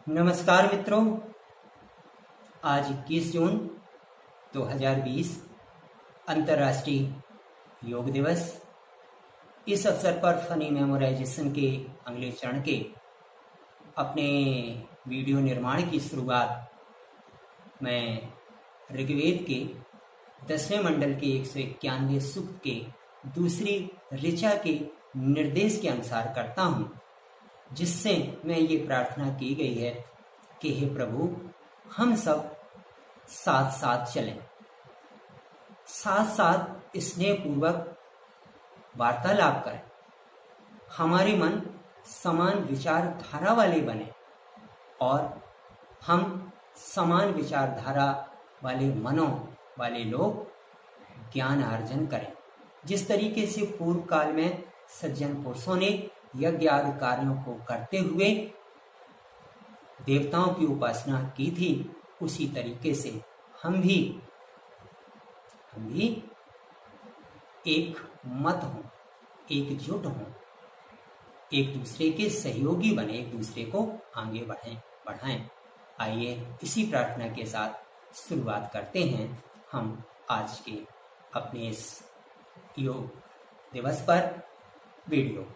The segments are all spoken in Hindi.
नमस्कार मित्रों, आज 21 जून 2020 अंतर्राष्ट्रीय योग दिवस। इस अवसर पर फनी मेमोराइजेशन के अगले चरण के अपने वीडियो निर्माण की शुरुआत मैं ऋग्वेद के 10वें मंडल के 191वें सूक्त के दूसरी ऋचा के निर्देश के अनुसार करता हूँ, जिससे मैं ये प्रार्थना की गई है कि हे प्रभु, हम सब साथ साथ चलें, साथ साथ स्नेहपूर्वक वार्तालाप करें, हमारे मन समान विचारधारा वाले बने और हम समान विचारधारा वाले मनों वाले लोग ज्ञान अर्जन करें। जिस तरीके से पूर्व काल में सज्जन पुरुषों ने यज्ञ आदि कार्यों को करते हुए देवताओं की उपासना की थी, उसी तरीके से हम भी एक मत हों, एकजुट हों, एक दूसरे के सहयोगी बने, एक दूसरे को आगे बढ़ाएं। आइए इसी प्रार्थना के साथ शुरुआत करते हैं हम आज के अपने इस योग दिवस पर वीडियो।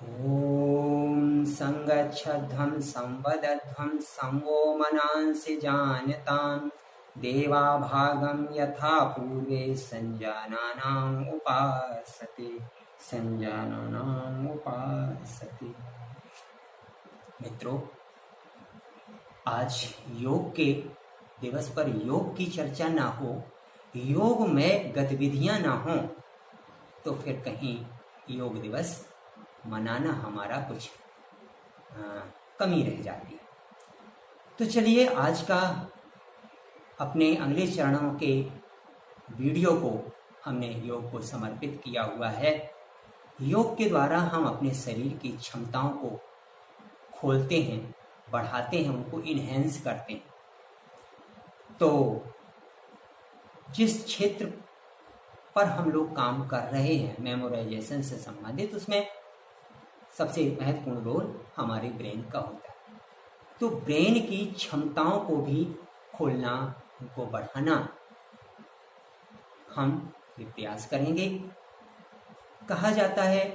ओम संगच्छध्वं संवदध्वं संवो मनांसि जानतां देवाभागं यथा पूर्वे संजानानां उपासते। मित्रों, आज योग के दिवस पर योग की चर्चा ना हो, योग में गतिविधियां ना हो, तो फिर कहीं योग दिवस मनाना हमारा कुछ कमी रह जाती है। तो चलिए आज का अपने अगले चरणों के वीडियो को हमने योग को समर्पित किया हुआ है। योग के द्वारा हम अपने शरीर की क्षमताओं को खोलते हैं, बढ़ाते हैं, उनको इन्हेंस करते हैं। तो जिस क्षेत्र पर हम लोग काम कर रहे हैं मेमोराइजेशन से संबंधित, उसमें सबसे महत्वपूर्ण रोल हमारे ब्रेन का होता है। तो ब्रेन की क्षमताओं को भी खोलना, उनको बढ़ाना हम प्रयास करेंगे। कहा जाता है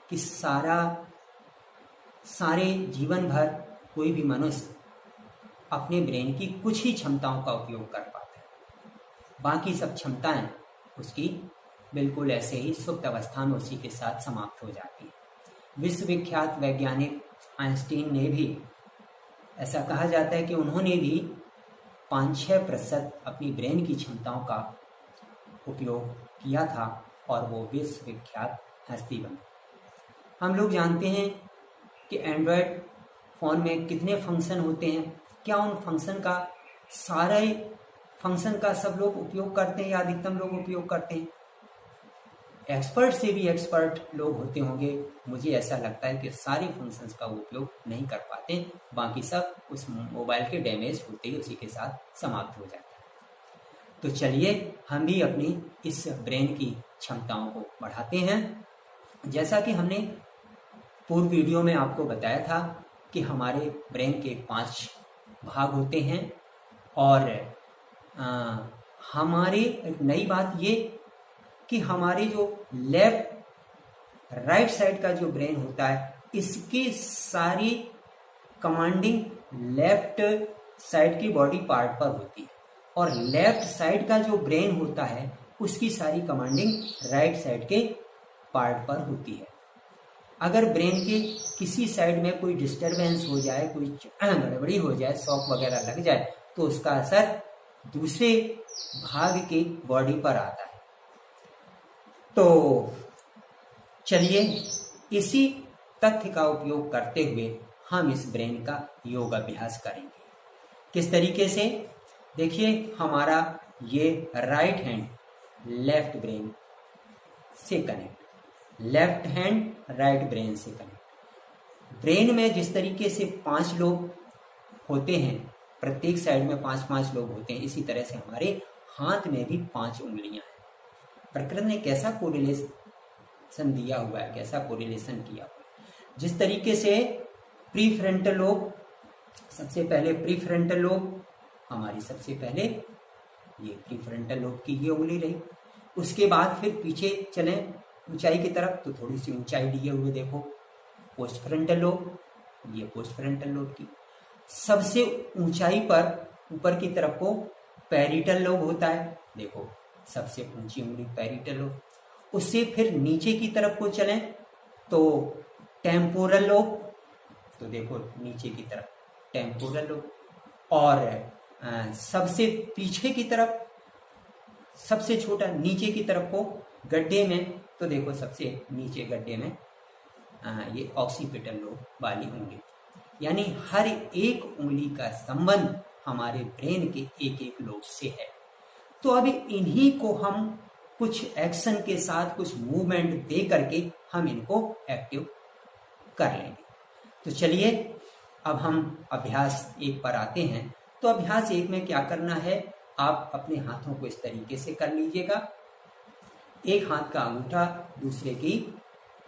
कि सारे जीवन भर कोई भी मनुष्य अपने ब्रेन की कुछ ही क्षमताओं का उपयोग कर पाता है, बाकी सब क्षमताएं उसकी बिल्कुल ऐसे ही सुप्त अवस्था में उसी के साथ समाप्त हो जाती है। विश्वविख्यात वैज्ञानिक आइंस्टीन ने भी, ऐसा कहा जाता है कि उन्होंने भी 5-6% अपनी ब्रेन की क्षमताओं का उपयोग किया था और वो विश्वविख्यात हस्ती बने। हम लोग जानते हैं कि एंड्रॉयड फ़ोन में कितने फंक्शन होते हैं, क्या उन फंक्शन का सारे फंक्शन का सब लोग उपयोग करते हैं या अधिकतम लोग उपयोग करते हैं? एक्सपर्ट से भी एक्सपर्ट लोग होते होंगे, मुझे ऐसा लगता है कि सारे फंक्शंस का उपयोग नहीं कर पाते, बाकी सब उस मोबाइल के डैमेज होते ही उसी के साथ समाप्त हो जाता है। तो चलिए हम भी अपनी इस ब्रेन की क्षमताओं को बढ़ाते हैं। जैसा कि हमने पूर्व वीडियो में आपको बताया था कि हमारे ब्रेन के 5 भाग होते हैं और हमारे एक नई बात ये कि हमारे जो राइट साइड का जो ब्रेन होता है, इसकी सारी कमांडिंग लेफ्ट साइड की बॉडी पार्ट पर होती है और लेफ्ट साइड का जो ब्रेन होता है उसकी सारी कमांडिंग राइट साइड के पार्ट पर होती है। अगर ब्रेन के किसी साइड में कोई डिस्टरबेंस हो जाए, कोई गड़बड़ी हो जाए, शॉक वगैरह लग जाए, तो उसका असर दूसरे भाग के बॉडी पर आता है। तो चलिए इसी तथ्य का उपयोग करते हुए हम इस ब्रेन का योग अभ्यास करेंगे। किस तरीके से? देखिए, हमारा ये राइट हैंड लेफ्ट ब्रेन से connect, left hand right brain से कनेक्ट। ब्रेन में जिस तरीके से 5 लोग होते हैं, प्रत्येक साइड में 5-5 लोग होते हैं, इसी तरह से हमारे हाथ में भी 5 उंगलियां हैं। प्रकृति ने कैसा कोरिलेशन दिया हुआ है, कैसा कोरिलेशन किया हुआ है। जिस तरीके से प्री फ्रंटल लोब सबसे पहले प्रीफ्रंटल लोब, हमारी सबसे पहले ये प्रीफ्रंटल लोब की ये उंगली रही। उसके बाद फिर पीछे चलें ऊंचाई की तरफ, तो थोड़ी सी ऊंचाई लिए हुए देखो पोस्ट फ्रंटल लोब, ये पोस्ट फ्रंटल लोब की सबसे ऊंचाई पर ऊपर की तरफ को पैरिटल लोब होता है, देखो सबसे ऊंची उंगली पैरिटल लोब। उससे फिर नीचे की तरफ को चलें तो टेम्पोरल लोब, तो देखो नीचे की तरफ टेम्पोरल लोब। और सबसे पीछे की तरफ सबसे छोटा नीचे की तरफ को गड्ढे में, तो देखो सबसे नीचे गड्ढे में ये ऑक्सीपिटल लोब वाली उंगली। यानी हर एक उंगली का संबंध हमारे ब्रेन के एक एक लोब से है। तो अभी इन्हीं को हम कुछ एक्शन के साथ, कुछ मूवमेंट दे करके हम इनको एक्टिव कर लेंगे। तो चलिए अब हम अभ्यास 1 पर आते हैं। तो अभ्यास 1 में क्या करना है, आप अपने हाथों को इस तरीके से कर लीजिएगा। एक हाथ का अंगूठा दूसरे की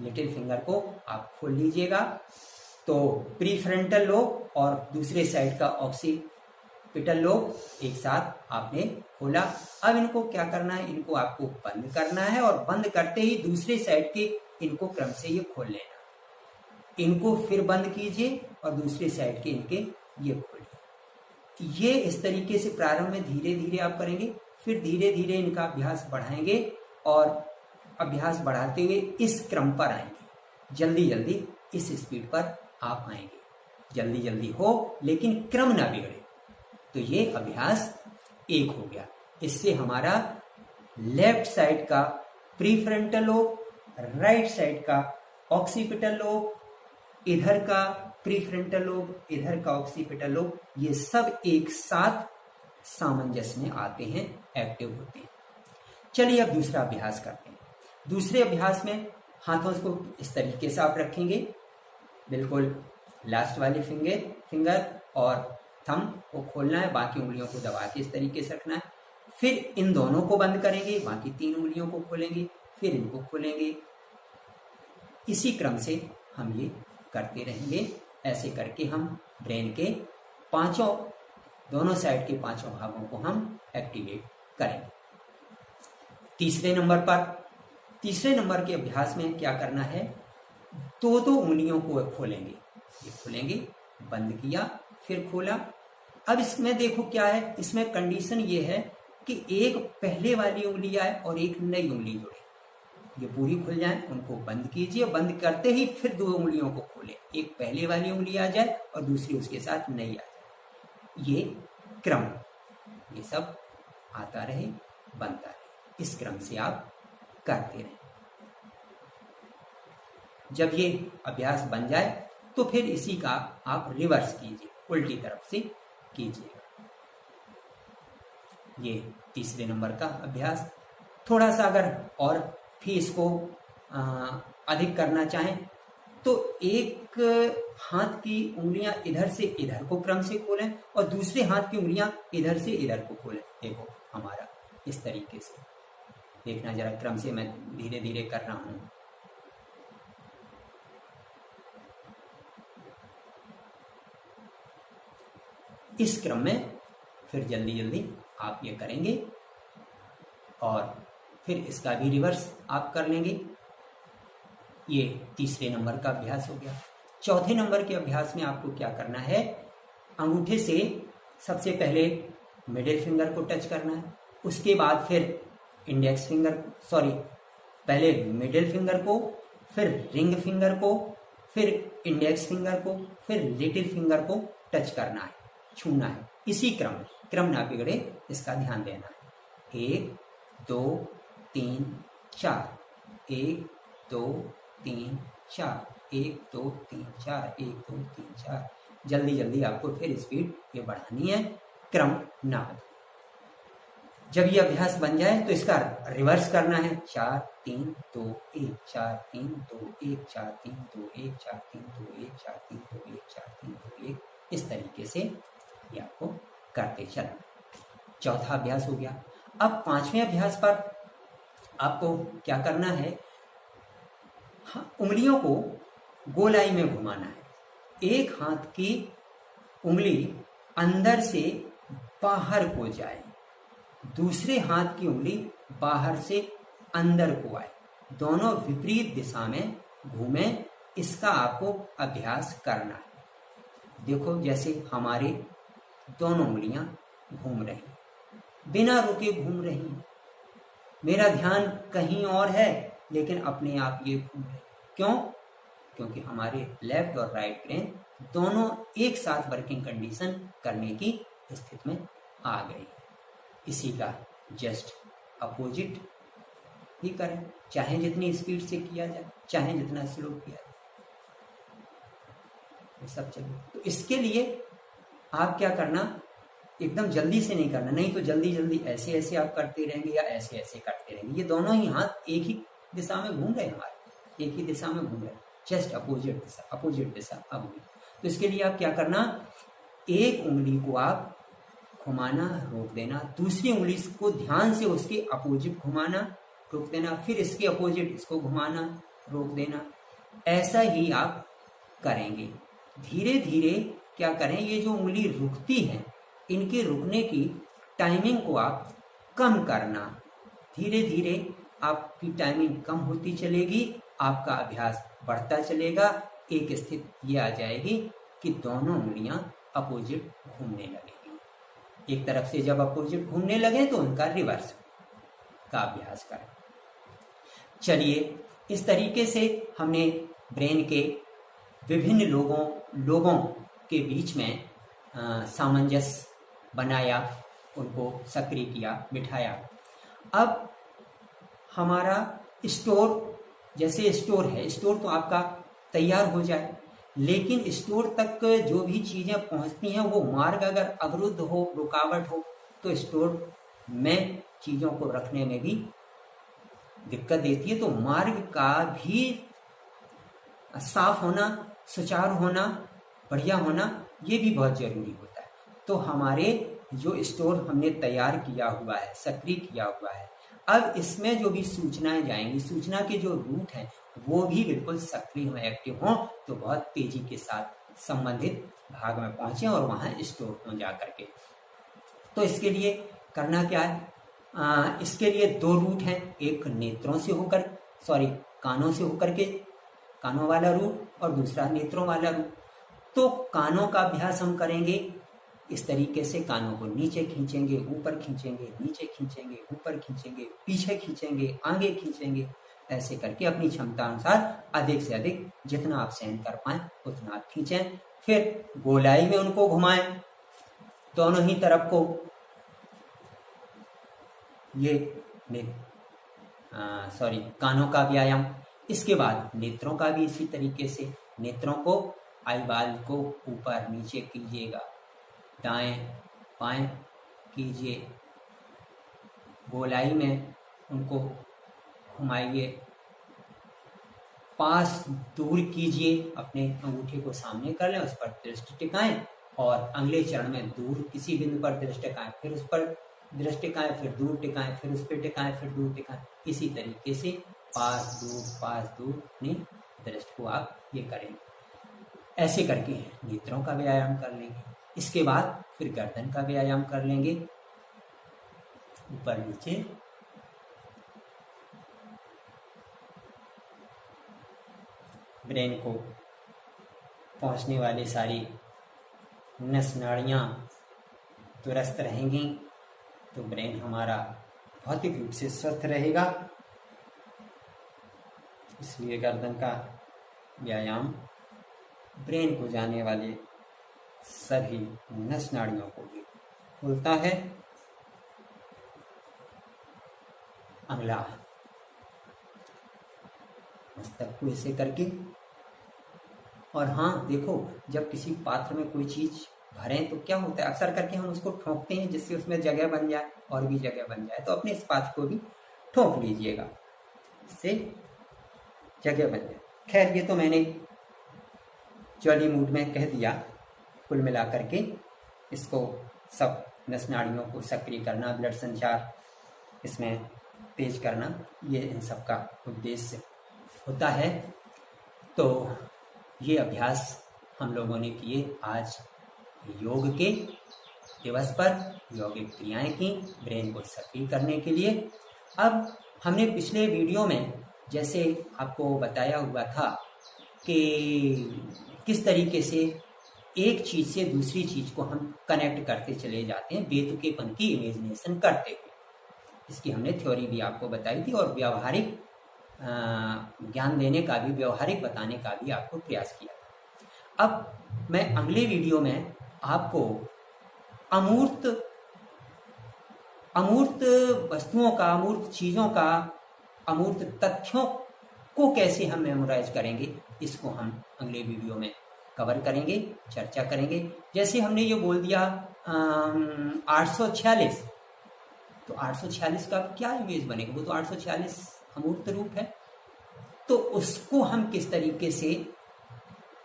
लिटिल फिंगर को आप खोल लीजिएगा। तो प्रीफ्रंटल लोब और दूसरे साइड का ऑक्सीपिटल लोब एक साथ आपने खोला। अब इनको क्या करना है, इनको आपको बंद करना है और बंद करते ही दूसरे साइड के इनको क्रम से ये खोल लेना। इनको फिर बंद कीजिए और दूसरे साइड के इनके ये खोलिए। ये इस तरीके से प्रारंभ में धीरे धीरे आप करेंगे, फिर धीरे धीरे इनका अभ्यास बढ़ाएंगे और अभ्यास बढ़ाते हुए इस क्रम पर आएंगे। जल्दी जल्दी इस स्पीड पर आप आएंगे, जल्दी जल्दी हो लेकिन क्रम ना बिगड़े। तो ये अभ्यास 1 हो गया। इससे हमारा लेफ्ट साइड का प्रीफ्रंटल लोब, राइट साइड का ऑक्सीपिटल लोब, इधर का प्रीफ्रंटल लोब, इधर का ऑक्सीपिटल लोब, ये सब एक साथ सामंजस्य में आते हैं, एक्टिव होते हैं। चलिए अब दूसरा अभ्यास करते हैं। दूसरे अभ्यास में हाथों को इस तरीके से आप रखेंगे, बिल्कुल लास्ट वाली फिंगर और थंब को खोलना है, बाकी उंगलियों को दबा के इस तरीके से रखना है। फिर इन दोनों को बंद करेंगे, बाकी 3 उंगलियों को खोलेंगे, फिर इनको खोलेंगे। इसी क्रम से हम ये करते रहेंगे। ऐसे करके हम ब्रेन के दोनों साइड के 5 भागों को हम एक्टिवेट करेंगे। तीसरे नंबर के अभ्यास में क्या करना है, 2 उंगलियों को खोलेंगे। ये खोलेंगे, बंद किया, फिर खोला। अब इसमें देखो क्या है, इसमें कंडीशन ये है कि एक पहले वाली उंगली आए और एक नई उंगली जुड़े, ये पूरी खुल जाए। उनको बंद कीजिए, बंद करते ही फिर 2 उंगलियों को खोले, एक पहले वाली उंगली आ जाए और दूसरी उसके साथ नई आ जाए। ये क्रम, ये सब आता रहे, बनता रहे। इस क्रम से आप करते रहें। जब ये अभ्यास बन जाए तो फिर इसी का आप रिवर्स कीजिए, उल्टी तरफ से कीजिएगा। ये तीसरे नंबर का अभ्यास। थोड़ा सा अगर और भी इसको अधिक करना चाहें तो एक हाथ की उंगलियां इधर से इधर को क्रम से खोलें और दूसरे हाथ की उंगलियां इधर से इधर को खोलें। देखो हमारा इस तरीके से देखना, जरा क्रम से मैं धीरे धीरे कर रहा हूं। इस क्रम में फिर जल्दी जल्दी आप ये करेंगे और फिर इसका भी रिवर्स आप कर लेंगे। ये तीसरे नंबर का अभ्यास हो गया। चौथे नंबर के अभ्यास में आपको क्या करना है, अंगूठे से सबसे पहले मिडिल फिंगर को टच करना है, उसके बाद फिर इंडेक्स फिंगर, पहले मिडिल फिंगर को, फिर रिंग फिंगर को, फिर इंडेक्स फिंगर को, फिर लिटिल फिंगर को टच करना है, छूना है। इसी क्रम ना बिगड़े, इसका ध्यान देना है। 1 2 3 4, 1 2 3 4, 1 2 3 4, 1 2 3 4। जल्दी जल्दी आपको फिर स्पीड ये बढ़ानी है, क्रम ना बदले। जब ये अभ्यास बन जाए तो इसका रिवर्स करना है। 4 3 2 1, 4 3 2 1, 4 3 2 1, 4 3 2 1, 4 3 2 1, 4 3 2 1। इस तरीके से ये आपको करते चलना। चौथा अभ्यास हो गया। अब 5वें अभ्यास पर आपको क्या करना है, उंगलियों को गोलाई में घुमाना है। एक हाथ की उंगली अंदर से बाहर को जाए, दूसरे हाथ की उंगली बाहर से अंदर को आए, दोनों विपरीत दिशा में घूमे। इसका आपको अभ्यास करना है। देखो जैसे हमारे दोनों उंगलियां घूम रही, बिना रुके घूम रही, मेरा ध्यान कहीं और है लेकिन अपने आप ये घूम रहे। क्यों? क्योंकि हमारे लेफ्ट और राइट ब्रेन दोनों एक साथ वर्किंग कंडीशन करने की स्थिति में आ गई। इसी का जस्ट अपोजिट भी करें, चाहे जितनी स्पीड से किया जाए, चाहे जितना स्लो किया जाए, ये सब चलिए। तो इसके लिए आप क्या करना, एकदम जल्दी से नहीं करना, नहीं तो जल्दी जल्दी ऐसे ऐसे आप करते रहेंगे या ऐसे ऐसे करते रहेंगे। ये दोनों ही हाथ एक ही दिशा में घूम रहे हैं, हमारे एक ही दिशा में घूम रहे हैं, जस्ट अपोजिट दिशा अब। तो इसके लिए आप क्या करना, एक उंगली को आप घुमाना, रोक देना, दूसरी उंगली को ध्यान से उसके अपोजिट घुमाना, रोक देना, फिर इसके अपोजिट इसको घुमाना, रोक देना। ऐसा ही आप करेंगे। धीरे धीरे क्या करें, ये जो उंगली रुकती है इनके रुकने की टाइमिंग को आप कम करना। धीरे धीरे आपकी टाइमिंग कम होती चलेगी, आपका अभ्यास बढ़ता चलेगा। एक स्थिति ये आ जाएगी कि दोनों उंगलियां अपोजिट घूमने लगेगी। एक तरफ से जब अपोजिट घूमने लगे तो उनका रिवर्स का अभ्यास करें। चलिए, इस तरीके से हमने ब्रेन के विभिन्न लोगों के बीच में सामंजस्य बनाया, उनको सक्रिय किया, बिठाया। अब हमारा स्टोर, जैसे स्टोर है, स्टोर तो आपका तैयार हो जाए, लेकिन स्टोर तक जो भी चीजें पहुंचती हैं वो मार्ग अगर अवरुद्ध हो, रुकावट हो, तो स्टोर में चीजों को रखने में भी दिक्कत देती है। तो मार्ग का भी साफ होना, सुचारू होना, बढ़िया होना, ये भी बहुत जरूरी होता है। तो हमारे जो स्टोर हमने तैयार किया हुआ है, सक्रिय किया हुआ है, अब इसमें जो भी सूचनाएं जाएंगी, सूचना के जो रूट हैं वो भी बिल्कुल सक्रिय हों, एक्टिव हों, तो बहुत तेजी के साथ संबंधित भाग में पहुंचे और वहां स्टोर हो जा करके। तो इसके लिए करना क्या है, इसके लिए दो रूट हैं, एक नेत्रों से होकर, कानों से होकर के, कानों वाला रूट, और दूसरा नेत्रों वाला रूट। तो कानों का अभ्यास हम करेंगे इस तरीके से, कानों को नीचे खींचेंगे, ऊपर खींचेंगे, नीचे खींचेंगे, ऊपर खींचेंगे, पीछे खींचेंगे, आगे खींचेंगे, ऐसे करके अपनी क्षमता अनुसार अधिक से अधिक जितना आप सहन कर पाए उतना आप खींचें। फिर गोलाई में उनको घुमाएं दोनों ही तरफ को। ये कानों का व्यायाम। इसके बाद नेत्रों का भी इसी तरीके से, नेत्रों को आईबाल को ऊपर नीचे कीजिएगा, दाएं बाएं कीजिए, गोलाई में उनको घुमाइए, पास दूर कीजिए, अपने अंगूठे को सामने कर लें, उस पर दृष्टि टिकाएं और अगले चरण में दूर किसी बिंदु पर दृष्टि टिकाएं, फिर उस पर दृष्टि टिकाएं, फिर दूर टिकाएं, फिर उस पर टिकाएं, फिर दूर टिकाएं। इसी तरीके से पास दूर अपनी दृष्टि को आप ये करेंगे। ऐसे करके नेत्रों का व्यायाम कर लेंगे। इसके बाद फिर गर्दन का व्यायाम कर लेंगे, ऊपर नीचे, ब्रेन को पहुंचने वाली सारी नस नाड़ियां दुरुस्त रहेंगी तो ब्रेन हमारा भौतिक रूप से स्वस्थ रहेगा। इसलिए गर्दन का व्यायाम ब्रेन को जाने वाले सभी नस नाड़ियों को भी खोलता है। अगला मस्तक को ऐसे करके, और हाँ देखो, जब किसी पात्र में कोई चीज भरें तो क्या होता है, अक्सर करके हम उसको ठोकते हैं जिससे उसमें जगह बन जाए, और भी जगह बन जाए। तो अपने इस पात्र को भी ठोक लीजिएगा, इससे जगह बन जाए। खैर, ये तो मैंने जॉली मूड में कह दिया। कुल मिलाकर के इसको सब नस नाड़ियों को सक्रिय करना, ब्लड संचार इसमें तेज करना, ये इन सब का उद्देश्य होता है। तो ये अभ्यास हम लोगों ने किए आज योग के दिवस पर यौगिक क्रियाएं की ब्रेन को सक्रिय करने के लिए। अब हमने पिछले वीडियो में जैसे आपको बताया हुआ था कि किस तरीके से एक चीज से दूसरी चीज को हम कनेक्ट करते चले जाते हैं बेतुकेपन की इमेजिनेशन करते हुए। इसकी हमने थ्योरी भी आपको बताई थी और व्यावहारिक ज्ञान देने का भी, व्यवहारिक बताने का भी आपको प्रयास किया था। अब मैं अगले वीडियो में आपको अमूर्त वस्तुओं का, अमूर्त चीजों का, अमूर्त तथ्यों को कैसे हम मेमोराइज करेंगे, इसको हम अगले वीडियो में कवर करेंगे, चर्चा करेंगे। जैसे हमने ये बोल दिया 846, तो 846 का क्या इमेज बनेगा? वो तो 846 अमूर्त रूप है, तो उसको हम किस तरीके से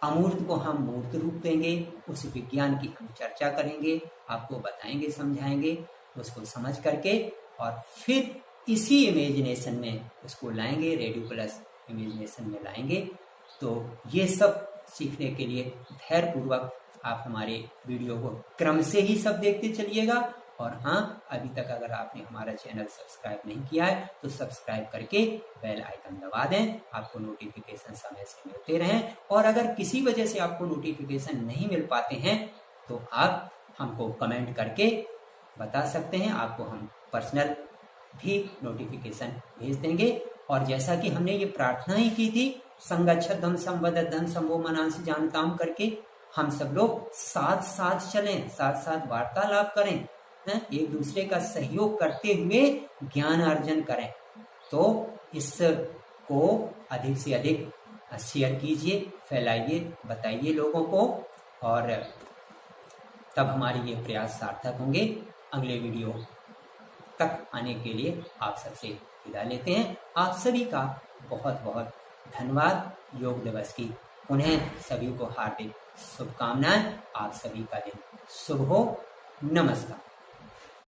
अमूर्त को हम मूर्त रूप देंगे, उस विज्ञान की हम चर्चा करेंगे, आपको बताएंगे, समझाएंगे, उसको समझ करके और फिर इसी इमेजिनेशन में उसको लाएंगे, रेडिकुलस इमेजिनेशन में लाएंगे। तो ये सब सीखने के लिए धैर्यपूर्वक आप हमारे वीडियो को क्रम से ही सब देखते चलिएगा। और हाँ, अभी तक अगर आपने हमारा चैनल सब्सक्राइब नहीं किया है तो सब्सक्राइब करके बेल आइकन दबा दें, आपको नोटिफिकेशन समय से मिलते रहें। और अगर किसी वजह से आपको नोटिफिकेशन नहीं मिल पाते हैं तो आप हमको कमेंट करके बता सकते हैं, आपको हम पर्सनल भी नोटिफिकेशन भेज देंगे। और जैसा कि हमने ये प्रार्थना ही की थी, संगच्छ धम संवद धन संभो मनांसि जानताम करके, हम सब लोग साथ साथ चलें, साथ साथ वार्तालाप करें, एक दूसरे का सहयोग करते हुए ज्ञान अर्जन करें। तो इसको अधिक से अधिक शेयर कीजिए, फैलाइए, बताइए लोगों को, और तब हमारे ये प्रयास सार्थक होंगे। अगले वीडियो तक आने के लिए आप सबसे विदा लेते हैं। आप सभी का बहुत बहुत धन्यवाद। योग दिवस की पुनः सभी को हार्दिक शुभकामनाएं। आप सभी का दिन शुभ हो। नमस्कार।